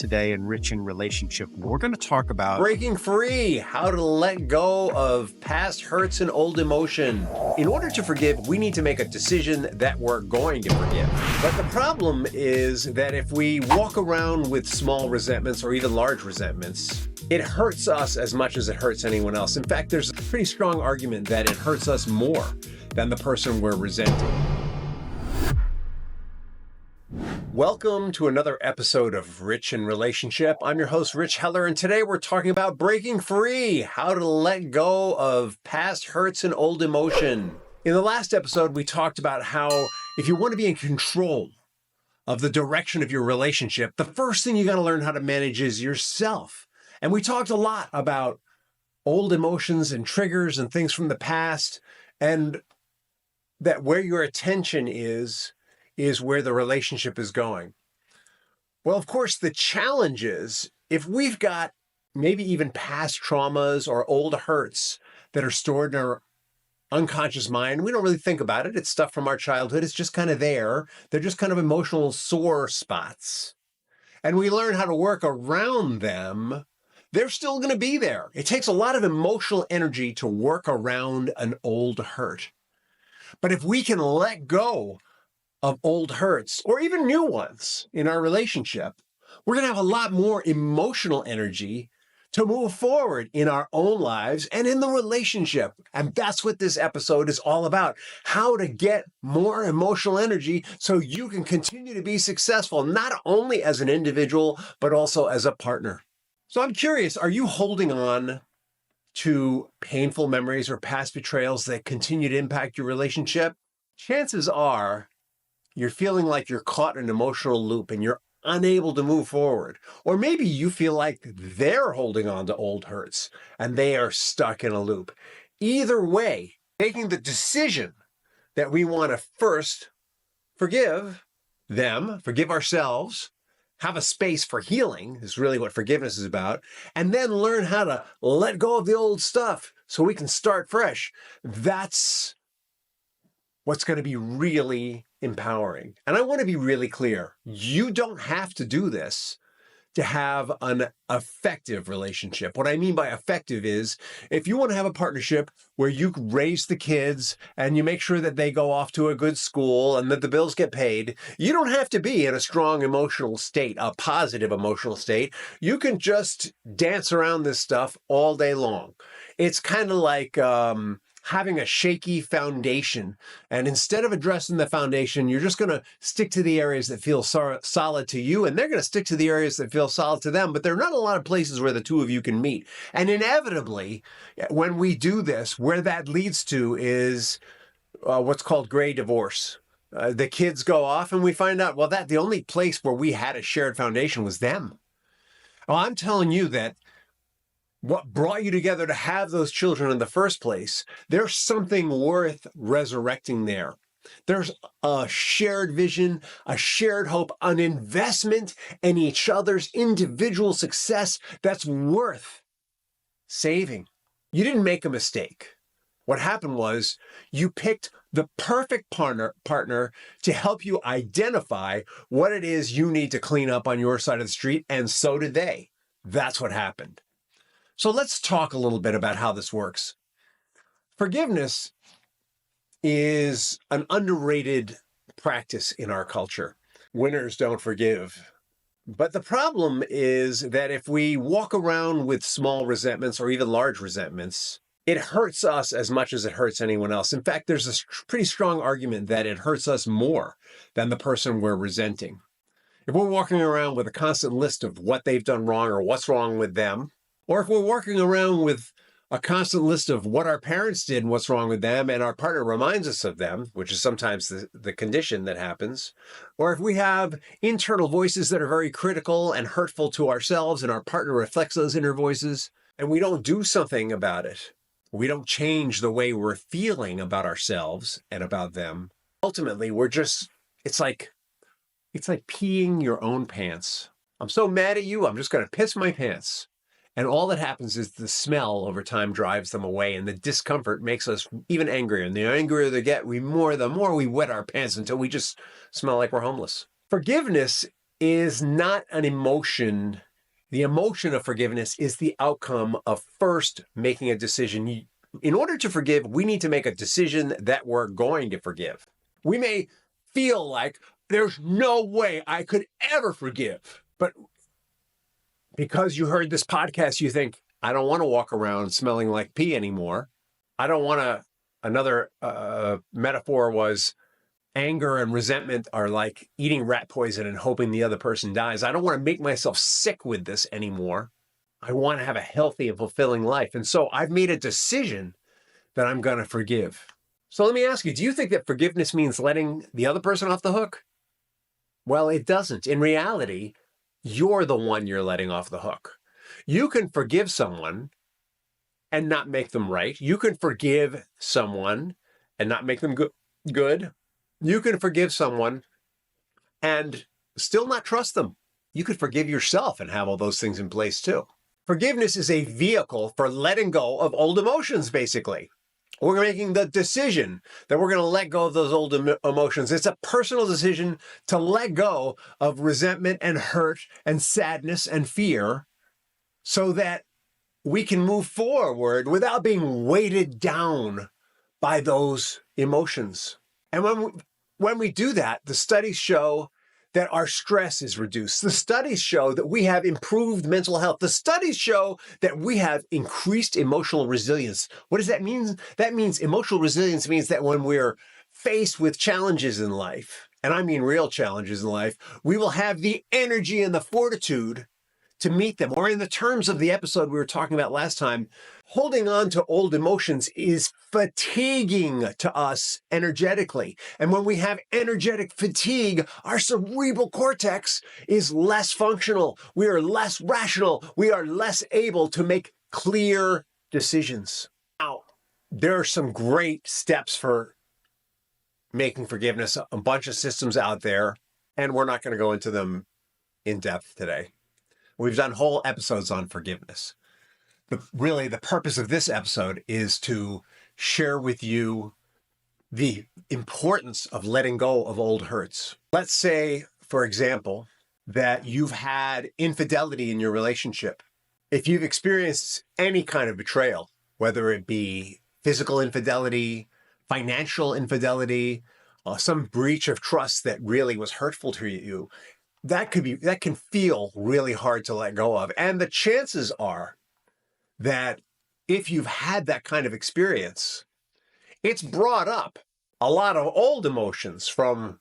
today in Rich in Relationship. We're going to talk about breaking free, how to let go of past hurts and old emotion. In order to forgive, we need to make a decision that we're going to forgive. But the problem is that if we walk around with small resentments or even large resentments, it hurts us as much as it hurts anyone else. In fact, there's a pretty strong argument that it hurts us more than the person we're resenting. Welcome to another episode of Rich in Relationship. I'm your host, Rich Heller, and today we're talking about breaking free, how to let go of past hurts and old emotion. In the last episode, we talked about how if you want to be in control of the direction of your relationship, the first thing you got to learn how to manage is yourself. And we talked a lot about old emotions and triggers and things from the past, and that where your attention is where the relationship is going. Well, of course, the challenge is if we've got maybe even past traumas or old hurts that are stored in our unconscious mind, we don't really think about it. It's stuff from our childhood. It's just kind of there. They're just kind of emotional sore spots. And we learn how to work around them. They're still going to be there. It takes a lot of emotional energy to work around an old hurt. But if we can let go of old hurts or even new ones in our relationship, we're going to have a lot more emotional energy to move forward in our own lives and in the relationship. And that's what this episode is all about. How to get more emotional energy so you can continue to be successful, not only as an individual, but also as a partner. So I'm curious, are you holding on to painful memories or past betrayals that continue to impact your relationship? Chances are you're feeling like you're caught in an emotional loop and you're unable to move forward. Or maybe you feel like they're holding on to old hurts and they are stuck in a loop. Either way, making the decision that we want to first forgive them, forgive ourselves, have a space for healing is really what forgiveness is about, and then learn how to let go of the old stuff so we can start fresh. That's what's going to be really empowering. And I want to be really clear. You don't have to do this to have an effective relationship. What I mean by effective is if you want to have a partnership where you raise the kids and you make sure that they go off to a good school and that the bills get paid, you don't have to be in a strong emotional state, a positive emotional state. You can just dance around this stuff all day long. It's kind of like having a shaky foundation. And instead of addressing the foundation, you're just going to stick to the areas that feel solid to you, and they're going to stick to the areas that feel solid to them. But there are not a lot of places where the two of you can meet. And inevitably, when we do this, where that leads to is what's called gray divorce. The kids go off and we find out, well, that the only place where we had a shared foundation was them. Well, I'm telling you that what brought you together to have those children in the first place, there's something worth resurrecting there. There's a shared vision, a shared hope, an investment in each other's individual success that's worth saving. You didn't make a mistake. What happened was you picked the perfect partner to help you identify what it is you need to clean up on your side of the street, and so did they. That's what happened. So let's talk a little bit about how this works. Forgiveness is an underrated practice in our culture. Winners don't forgive. But the problem is that if we walk around with small resentments or even large resentments, it hurts us as much as it hurts anyone else. In fact, there's a pretty strong argument that it hurts us more than the person we're resenting. If we're walking around with a constant list of what they've done wrong or what's wrong with them, or if we're walking around with a constant list of what our parents did and what's wrong with them, and our partner reminds us of them, which is sometimes the condition that happens, or if we have internal voices that are very critical and hurtful to ourselves and our partner reflects those inner voices, and we don't do something about it, we don't change the way we're feeling about ourselves and about them, ultimately it's like peeing your own pants. I'm so mad at you, I'm just going to piss my pants. And all that happens is the smell over time drives them away, and the discomfort makes us even angrier. And the angrier they get, the more we wet our pants until we just smell like we're homeless. Forgiveness is not an emotion. The emotion of forgiveness is the outcome of first making a decision. In order to forgive, we need to make a decision that we're going to forgive. We may feel like there's no way I could ever forgive, but because you heard this podcast, you think, I don't want to walk around smelling like pee anymore. I don't want to. Another metaphor was anger and resentment are like eating rat poison and hoping the other person dies. I don't want to make myself sick with this anymore. I want to have a healthy and fulfilling life. And so I've made a decision that I'm going to forgive. So let me ask you, do you think that forgiveness means letting the other person off the hook? Well, it doesn't. In reality, you're the one you're letting off the hook. You can forgive someone and not make them right. You can forgive someone and not make them good. You can forgive someone and still not trust them. You could forgive yourself and have all those things in place too. Forgiveness is a vehicle for letting go of old emotions, basically. We're making the decision that we're going to let go of those old emotions. It's a personal decision to let go of resentment and hurt and sadness and fear so that we can move forward without being weighted down by those emotions. And when we do that, the studies show that our stress is reduced. The studies show that we have improved mental health. The studies show that we have increased emotional resilience. What does that mean? That means emotional resilience means that when we're faced with challenges in life, and I mean real challenges in life, we will have the energy and the fortitude to meet them. Or in the terms of the episode we were talking about last time, holding on to old emotions is fatiguing to us energetically. And when we have energetic fatigue, our cerebral cortex is less functional. We are less rational. We are less able to make clear decisions. Now, there are some great steps for making forgiveness, a bunch of systems out there, and we're not going to go into them in depth today. We've done whole episodes on forgiveness. But really, the purpose of this episode is to share with you the importance of letting go of old hurts. Let's say, for example, that you've had infidelity in your relationship. If you've experienced any kind of betrayal, whether it be physical infidelity, financial infidelity, some breach of trust that really was hurtful to you, that can feel really hard to let go of. And the chances are that if you've had that kind of experience, it's brought up a lot of old emotions from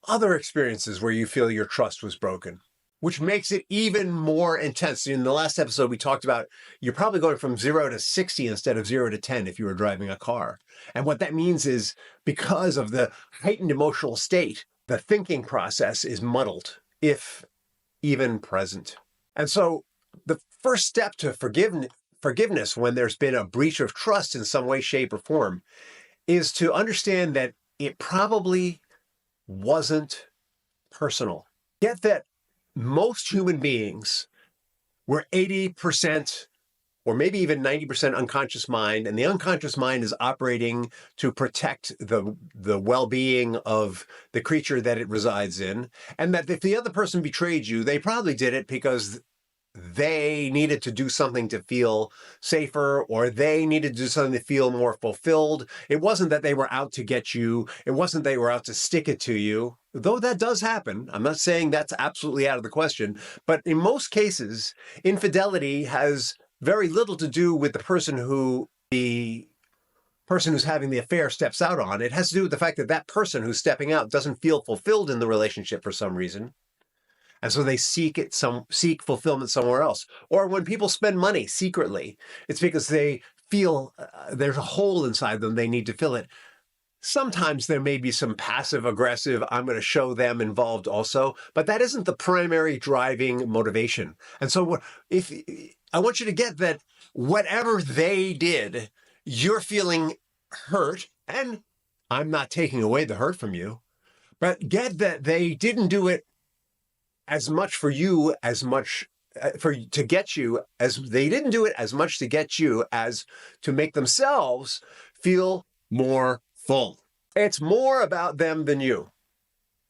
other experiences where you feel your trust was broken, which makes it even more intense. In the last episode, we talked about you're probably going from 0 to 60 instead of 0 to 10 if you were driving a car. And what that means is because of the heightened emotional state, the thinking process is muddled, if even present. And so the first step to forgiveness when there's been a breach of trust in some way, shape, or form is to understand that it probably wasn't personal. Get that most human beings were 80% or maybe even 90% unconscious mind, and the unconscious mind is operating to protect the well-being of the creature that it resides in, and that if the other person betrayed you, they probably did it because they needed to do something to feel safer, or they needed to do something to feel more fulfilled. It wasn't that they were out to get you. It wasn't they were out to stick it to you, though that does happen. I'm not saying that's absolutely out of the question, but in most cases, infidelity has very little to do with the person who's having the affair steps out on. It has to do with the fact that that person who's stepping out doesn't feel fulfilled in the relationship for some reason. And so they seek fulfillment somewhere else. Or when people spend money secretly, it's because they feel there's a hole inside them. They need to fill it. Sometimes there may be some passive aggressive, I'm going to show them involved also, but that isn't the primary driving motivation. And so if I want you to get that whatever they did, you're feeling hurt, and I'm not taking away the hurt from you, but get that they didn't do it as much for you, as much to get you, as they didn't do it as much to get you as to make themselves feel more full. It's more about them than you.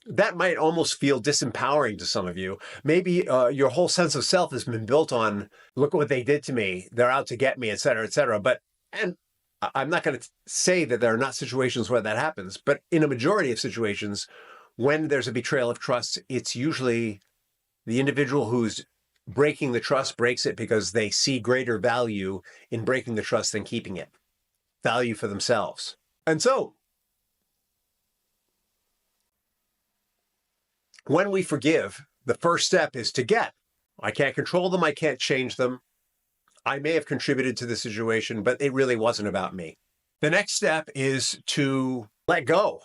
that might almost feel disempowering to some of you. Maybe your whole sense of self has been built on, look what they did to me, they're out to get me, et cetera, et cetera. And I'm not going to say that there are not situations where that happens, but in a majority of situations, when there's a betrayal of trust, it's usually the individual who's breaking the trust breaks it because they see greater value in breaking the trust than keeping it, value for themselves. And so when we forgive, the first step is to get. I can't control them. I can't change them. I may have contributed to the situation, but it really wasn't about me. The next step is to let go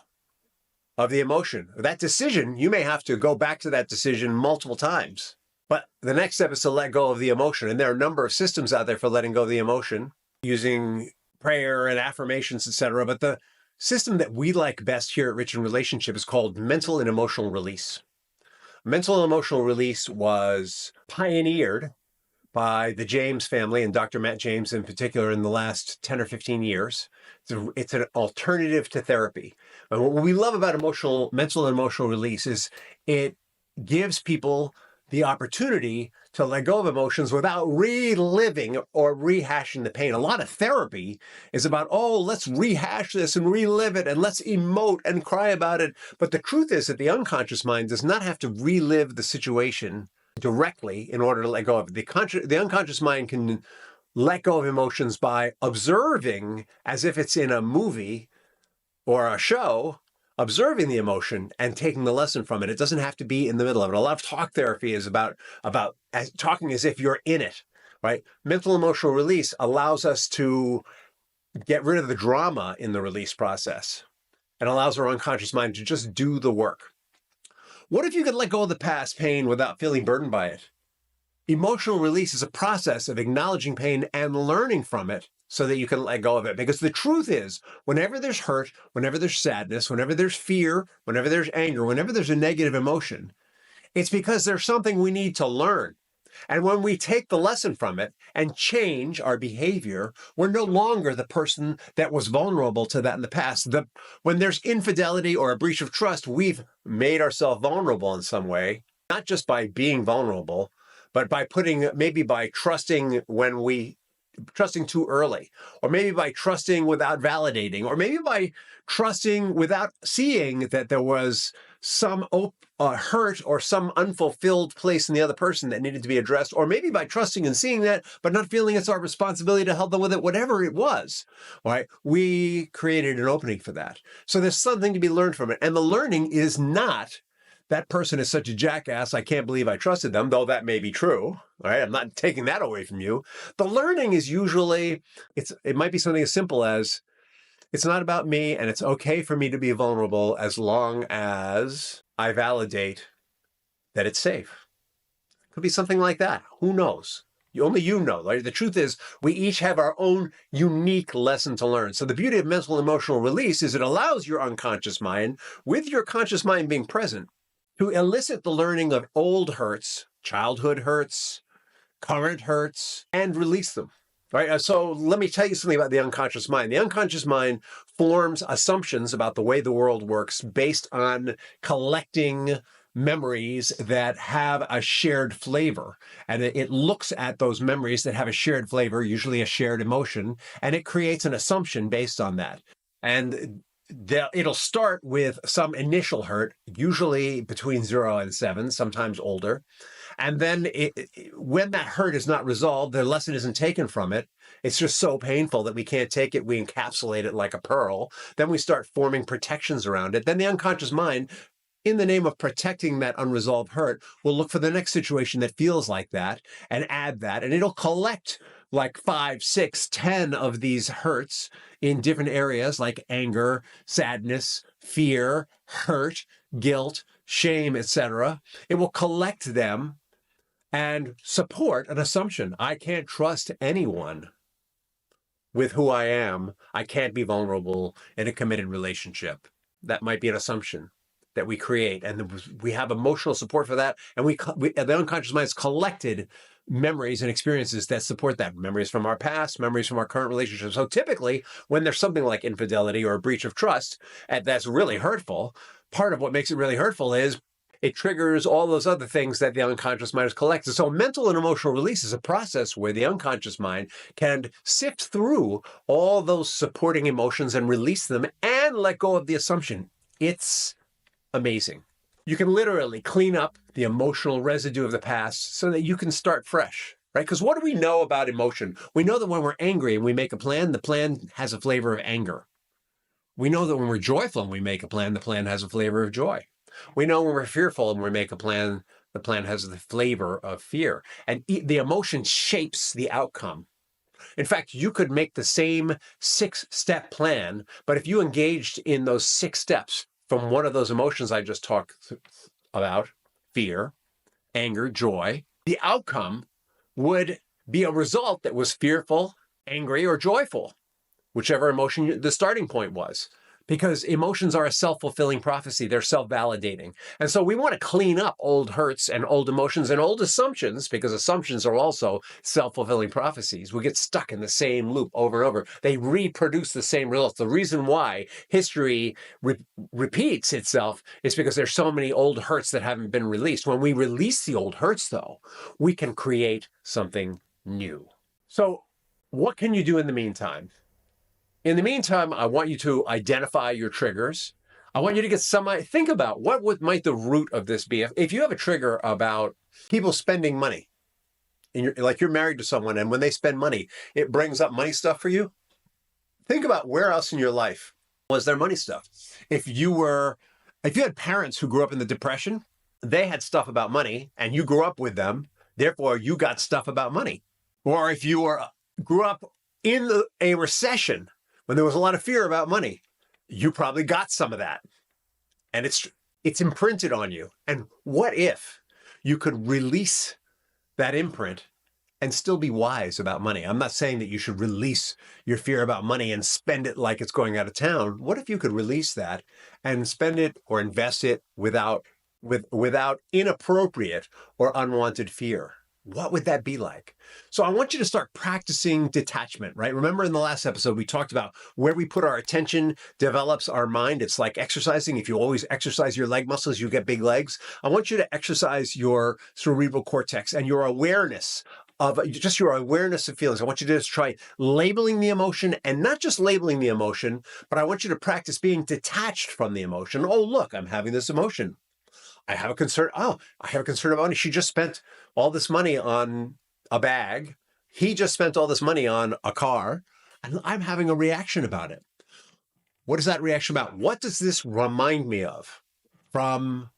of the emotion. That decision, you may have to go back to that decision multiple times. But the next step is to let go of the emotion. And there are a number of systems out there for letting go of the emotion, using prayer and affirmations, etc. But the system that we like best here at Rich in Relationship is called mental and emotional release. Mental and emotional release was pioneered by the James family and Dr. Matt James in particular in the last 10 or 15 years. It's an alternative to therapy. And what we love about mental and emotional release is it gives people the opportunity to let go of emotions without reliving or rehashing the pain. A lot of therapy is about, oh, let's rehash this and relive it and let's emote and cry about it. But the truth is that the unconscious mind does not have to relive the situation directly in order to let go of it. The unconscious mind can let go of emotions by observing as if it's in a movie or a show, observing the emotion and taking the lesson from it. It doesn't have to be in the middle of it. A lot of talk therapy is about talking as if you're in it, right? Mental emotional release allows us to get rid of the drama in the release process and allows our unconscious mind to just do the work. What if you could let go of the past pain without feeling burdened by it? Emotional release is a process of acknowledging pain and learning from it so that you can let go of it. Because the truth is, whenever there's hurt, whenever there's sadness, whenever there's fear, whenever there's anger, whenever there's a negative emotion, it's because there's something we need to learn. And when we take the lesson from it and change our behavior, we're no longer the person that was vulnerable to that in the past. When there's infidelity or a breach of trust, we've made ourselves vulnerable in some way, not just by being vulnerable, but by trusting trusting too early, or maybe by trusting without validating, or maybe by trusting without seeing that there was some hurt or some unfulfilled place in the other person that needed to be addressed, or maybe by trusting and seeing that, but not feeling it's our responsibility to help them with it, whatever it was, right? We created an opening for that. So there's something to be learned from it. And the learning is not, that person is such a jackass, I can't believe I trusted them, though that may be true, right? I'm not taking that away from you. The learning is usually, it might be something as simple as, it's not about me and it's okay for me to be vulnerable as long as I validate that it's safe. It could be something like that. Who knows? Only you know, right? The truth is, we each have our own unique lesson to learn. So the beauty of mental and emotional release is it allows your unconscious mind, with your conscious mind being present, to elicit the learning of old hurts, childhood hurts, current hurts, and release them. Right? So let me tell you something about the unconscious mind. The unconscious mind forms assumptions about the way the world works based on collecting memories that have a shared flavor. And it looks at those memories that have a shared flavor, usually a shared emotion, and it creates an assumption based on that. And it'll start with some initial hurt, usually between 0 and 7, sometimes older. And then when that hurt is not resolved, the lesson isn't taken from it. It's just so painful that we can't take it. We encapsulate it like a pearl. Then we start forming protections around it. Then the unconscious mind, in the name of protecting that unresolved hurt, will look for the next situation that feels like that and add that. And it'll collect like 5, 6, 10 of these hurts in different areas like anger, sadness, fear, hurt, guilt, shame, etc. It will collect them and support an assumption. I can't trust anyone with who I am. I can't be vulnerable in a committed relationship. That might be an assumption that we create, and we have emotional support for that. And the unconscious mind has collected memories and experiences that support that. Memories from our past, memories from our current relationships. So typically, when there's something like infidelity or a breach of trust, and that's really hurtful, part of what makes it really hurtful is it triggers all those other things that the unconscious mind has collected. So mental and emotional release is a process where the unconscious mind can sift through all those supporting emotions and release them and let go of the assumption. It's amazing. You can literally clean up the emotional residue of the past so that you can start fresh, right? Because what do we know about emotion? We know that when we're angry and we make a plan, the plan has a flavor of anger. We know that when we're joyful and we make a plan, the plan has a flavor of joy. We know when we're fearful and we make a plan, the plan has the flavor of fear. And the emotion shapes the outcome. In fact, you could make the same 6-step plan, but if you engaged in those 6 steps from one of those emotions I just talked about, fear, anger, joy, the outcome would be a result that was fearful, angry, or joyful, whichever emotion the starting point was. Because emotions are a self-fulfilling prophecy. They're self-validating. And so we want to clean up old hurts and old emotions and old assumptions, because assumptions are also self-fulfilling prophecies. We get stuck in the same loop over and over. They reproduce the same results. The reason why history repeats itself is because there's so many old hurts that haven't been released. When we release the old hurts, though, we can create something new. So what can you do in the meantime? In the meantime, I want you to identify your triggers. I want you to get think about what might the root of this be. If you have a trigger about people spending money, and you're married to someone, and when they spend money, it brings up money stuff for you. Think about where else in your life was there money stuff. If you had parents who grew up in the Depression, they had stuff about money, and you grew up with them. Therefore, you got stuff about money. Or if you grew up in a recession, when there was a lot of fear about money, you probably got some of that. And it's imprinted on you. And what if you could release that imprint and still be wise about money? I'm not saying that you should release your fear about money and spend it like it's going out of town. What if you could release that and spend it or invest it without inappropriate or unwanted fear? What would that be like? So I want you to start practicing detachment, right? Remember in the last episode, we talked about where we put our attention develops our mind. It's like exercising. If you always exercise your leg muscles, you get big legs. I want you to exercise your cerebral cortex and your awareness of feelings. I want you to just try labeling the emotion, and not just labeling the emotion, but I want you to practice being detached from the emotion. Oh, look, I'm having this emotion. I have a concern. Oh, I have a concern about money. She just spent all this money on a bag. He just spent all this money on a car. And I'm having a reaction about it. What is that reaction about? What does this remind me of from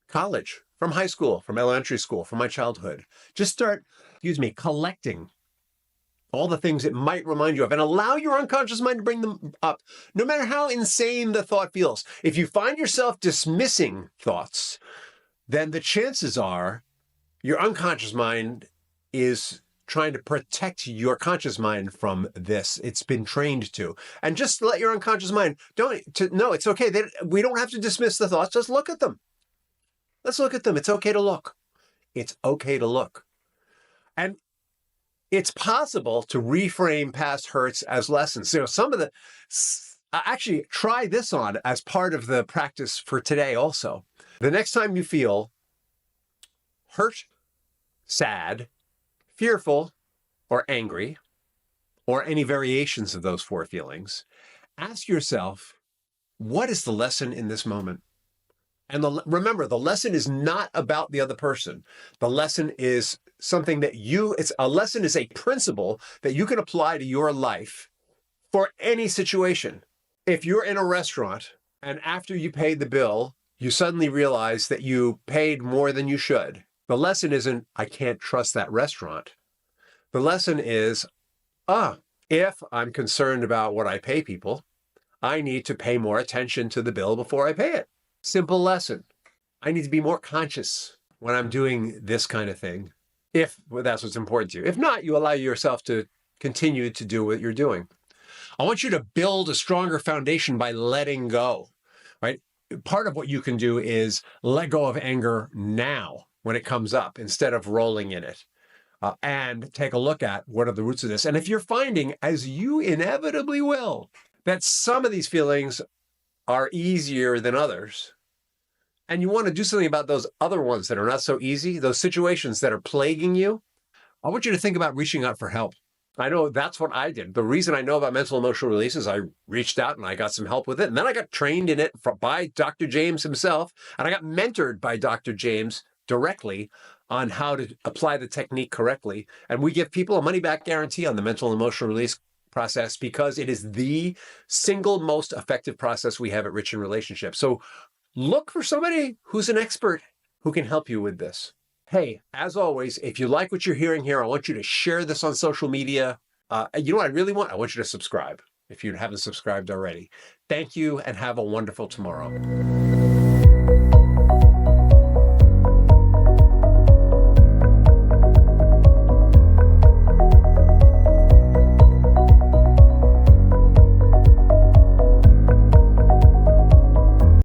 college, from high school, from elementary school, from my childhood? Just start, collecting all the things it might remind you of, and allow your unconscious mind to bring them up, no matter how insane the thought feels. If you find yourself dismissing thoughts, then the chances are your unconscious mind is trying to protect your conscious mind from this. It's been trained to. And just let your unconscious mind no, it's okay. We don't have to dismiss the thoughts. Just look at them. Let's look at them. It's okay to look. It's okay to look. And it's possible to reframe past hurts as lessons. Actually try this on as part of the practice for today also. The next time you feel hurt, sad, fearful, or angry, or any variations of those 4 feelings, ask yourself, what is the lesson in this moment? And remember, the lesson is not about the other person. The lesson is something that a lesson is a principle that you can apply to your life for any situation. If you're in a restaurant and after you paid the bill, you suddenly realize that you paid more than you should. The lesson isn't, I can't trust that restaurant. The lesson is, if I'm concerned about what I pay people, I need to pay more attention to the bill before I pay it. Simple lesson. I need to be more conscious when I'm doing this kind of thing, if that's what's important to you. If not, you allow yourself to continue to do what you're doing. I want you to build a stronger foundation by letting go, right? Part of what you can do is let go of anger now when it comes up instead of rolling in it. And take a look at what are the roots of this. And if you're finding, as you inevitably will, that some of these feelings are easier than others, and you want to do something about those other ones that are not so easy, those situations that are plaguing you, I want you to think about reaching out for help. I know that's what I did. The reason I know about mental emotional release is I reached out and I got some help with it. And then I got trained in it by Dr. James himself. And I got mentored by Dr. James directly on how to apply the technique correctly. And we give people a money back guarantee on the mental emotional release process because it is the single most effective process we have at Rich in Relationships. So look for somebody who's an expert who can help you with this. Hey, as always, if you like what you're hearing here, I want you to share this on social media. You know what I really want? I want you to subscribe if you haven't subscribed already. Thank you and have a wonderful tomorrow.